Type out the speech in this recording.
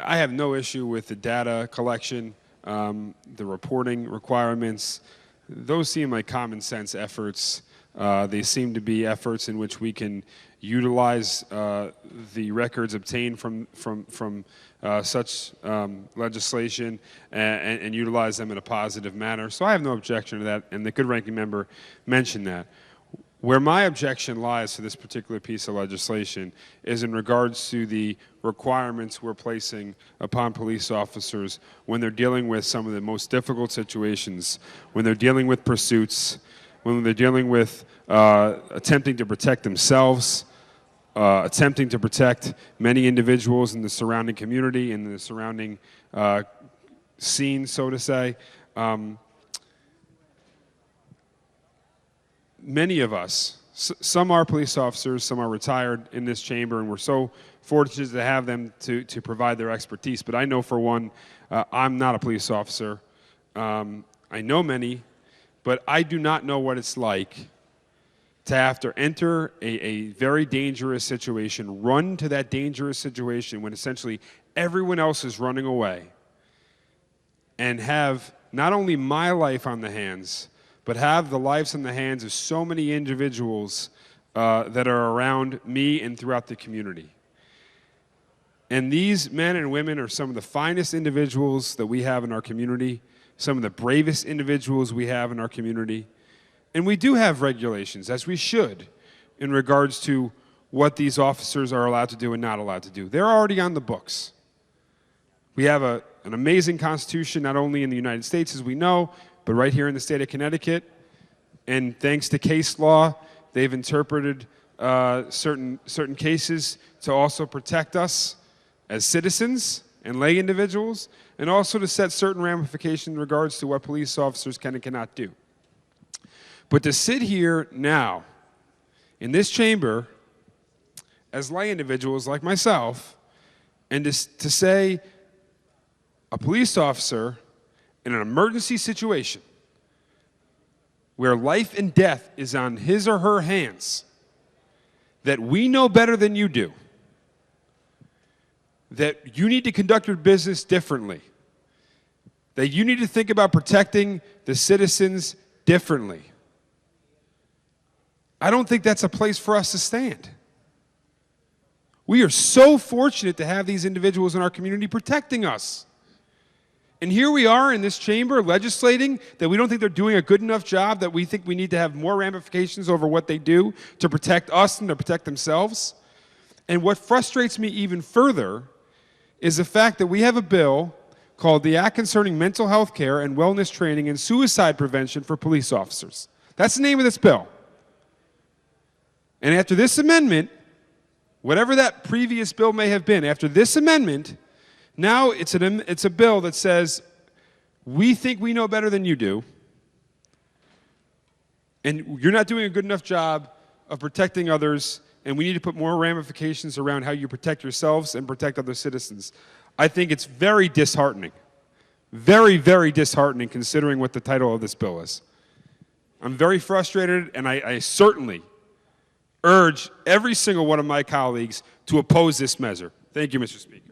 I have no issue with the data collection, the reporting requirements. Those seem like common sense efforts. They seem to be efforts in which we can utilize the records obtained from such legislation and utilize them in a positive manner. So I have no objection to that, and the good ranking member mentioned that. Where my objection lies to this particular piece of legislation is in regards to the requirements we're placing upon police officers when they're dealing with some of the most difficult situations, when they're dealing with pursuits, when they're dealing with attempting to protect themselves, attempting to protect many individuals in the surrounding community, in the surrounding scene, so to say. Many of us, some are police officers, some are retired in this chamber, and we're so fortunate to have them to provide their expertise. But I know for one, I'm not a police officer. I know many, but I do not know what it's like to have to enter a very dangerous situation, run to that dangerous situation when essentially everyone else is running away, and have not only my life on the hands, but have the lives in the hands of so many individuals that are around me and throughout the community. And these men and women are some of the finest individuals that we have in our community, some of the bravest individuals we have in our community. And we do have regulations, as we should, in regards to what these officers are allowed to do and not allowed to do. They're already on the books. We have an amazing Constitution, not only in the United States, as we know, but right here in the state of Connecticut. And thanks to case law, they've interpreted certain cases to also protect us as citizens and lay individuals, and also to set certain ramifications in regards to what police officers can and cannot do. But to sit here now, in this chamber, as lay individuals like myself, and to say a police officer in an emergency situation where life and death is on his or her hands, that we know better than you do, that you need to conduct your business differently, that you need to think about protecting the citizens differently. I don't think that's a place for us to stand. We are so fortunate to have these individuals in our community protecting us. And here we are in this chamber legislating that we don't think they're doing a good enough job, that we think we need to have more ramifications over what they do to protect us and to protect themselves. And what frustrates me even further is the fact that we have a bill called the Act Concerning Mental Health Care and Wellness Training and Suicide Prevention for Police Officers. That's the name of this bill. And after this amendment, whatever that previous bill may have been, after this amendment, now it's a bill that says, we think we know better than you do, and you're not doing a good enough job of protecting others, and we need to put more ramifications around how you protect yourselves and protect other citizens. I think it's very disheartening. Very, very disheartening considering what the title of this bill is. I'm very frustrated, and I certainly urge every single one of my colleagues to oppose this measure. Thank you, Mr. Speaker.